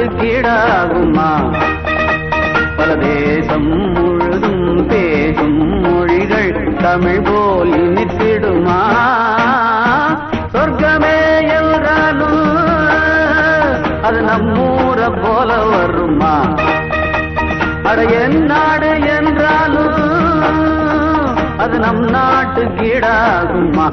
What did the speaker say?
நாட்டுக்கீடாகுமா? பல தேசம் முழுதும் பேசும் மொழிகள் தமிழ் போல் இனித்திடுமா? சொர்க்கமே என்றாலும் அது நம்மூர போல வருமா? அட என் நாடு என்றாலும் அது நம் நாட்டுக்கீடாகுமா?